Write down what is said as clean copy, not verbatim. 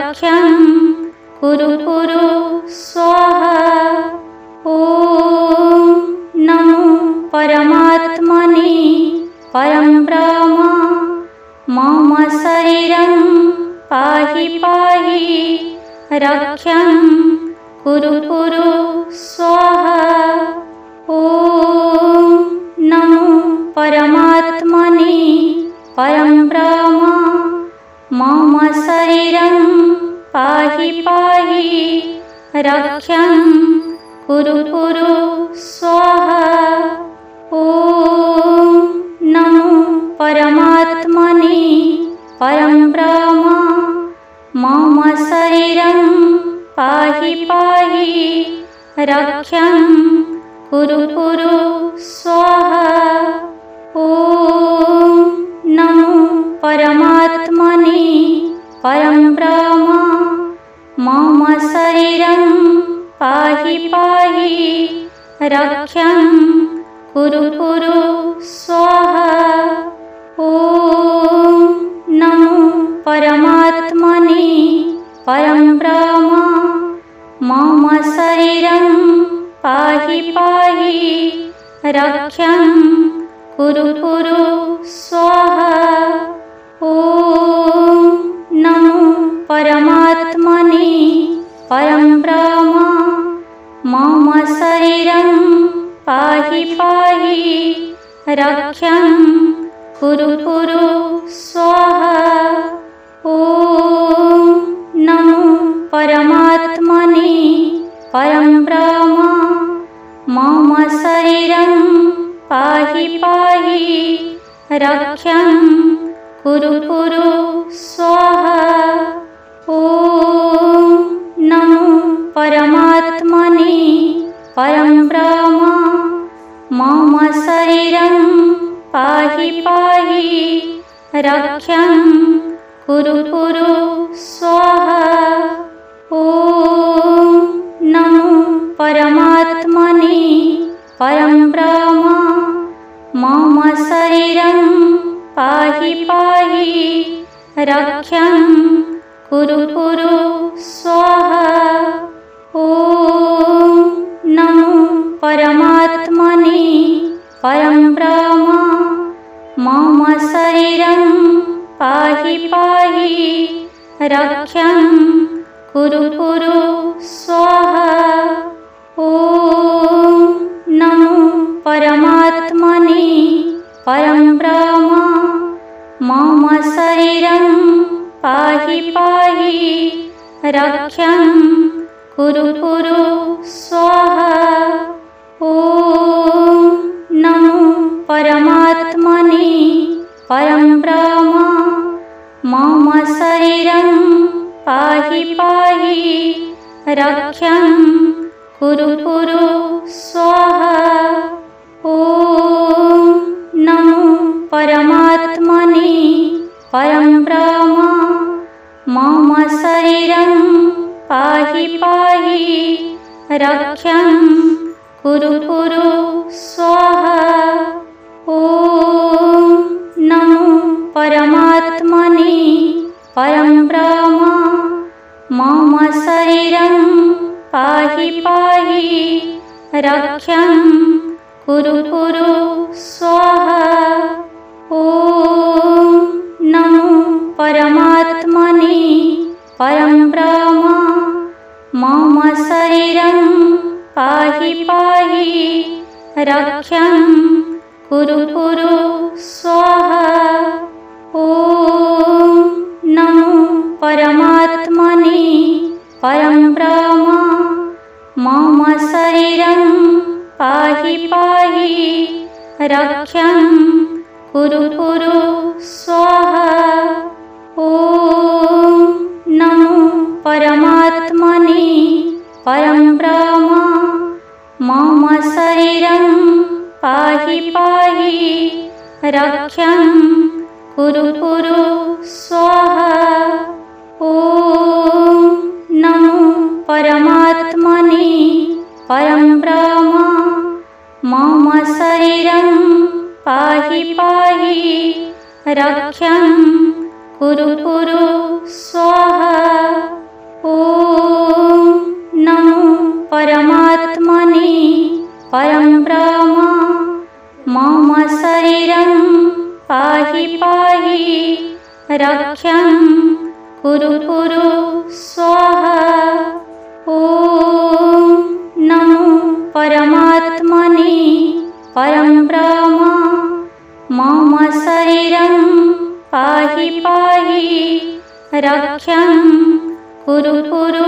रक्षं कुरु कुरु स्वाहा। ॐ नमो परमात्मने परं ब्रह्म मम शरीरं पाहि पाहि रक्षं कुरु कुरु स्वाहा। ॐ नमो परमात्मने परं ब्रह्म मम शरीरं पाहि पाहि रक्षं कुरु कुरु स्वाहा। ॐ नमो परमात्मने परं ब्रह्म मम शरीरं पाहि पाहि रक्षं कुरु कुरु स्वाहा। ॐ नमो परमात्मने परं ब्रह्म मम शरीरं पाहि पाहि रक्षं कुरु कुरु स्वाहा। ॐ नमो परमात्मने परं ब्रह्म मम शरीरं पाहि पाहि रक्षं कुरु कुरु स्वाहा। ॐ नमो परमात्मने परं ब्रह्म मम शरीरं पाहि पाहि रक्षं कुरु कुरु स्वाहा। ॐ नमो परमात्मने परं ब्रह्म मम शरीरं पाहि पाहि रक्षं कुरु कुरु स्वाहा। ॐ नमो परमात्मने परं ब्रह्म मम शरीरं पाहि पाहि रक्षं कुरु कुरु स्वाहा। ॐ नमो परमात्मने परं ब्रह्म मम शरीरं पाहि पाहि रक्षं कुरु कुरु स्वाहा। ॐ नमो परमात्मने परं ब्रह्म मम शरीरं पाहि पाहि रक्षं कुरु कुरु स्वाहा। ॐ नमो परमात्मने परं ब्रह्म मम शरीरं पाहि पाहि रक्षं कुरु कुरु स्वाहा। ॐ नमो परमात्मने परं ब्रह्म मम शरीरं पाहि पाहि रक्षं कुरु कुरु स्वाहा। ॐ नमो परमात्मने परं ब्रह्म मम शरीरं पाहि पाहि रक्षं कुरु कुरु स्वाहा। ॐ नमो परमात्मने परं ब्रह्म मम शरीरं पाहि पाहि रक्षं कुरु कुरु स्वाहा। ॐ नमो परमात्मने परं ब्रह्म मम शरीरं पाहि पाहि रक्षं कुरु कुरु स्वाहा। ॐ नमो परमात्मने परं ब्रह्म मम शरीरं पाहि पाहि रक्षं कुरु कुरु स्वाहा। ॐ नमो परमात्मने परं ब्रह्म मम शरीरं पाहि पाहि रक्षं कुरु कुरु स्वाहा। ॐ नमो परमात्मने परं ब्रह्म मम शरीरं पाहि पाहि रक्षं कुरु कुरु स्वाहा। ॐ नमो परमात्मने परं ब्रह्म मम शरीरं पाहि पाहि रक्षं कुरु कुरु स्वाहा। ॐ नमो परमात्मने परं ब्रह्म मम शरीरं पाहि पाहि रक्षं कुरु कुरु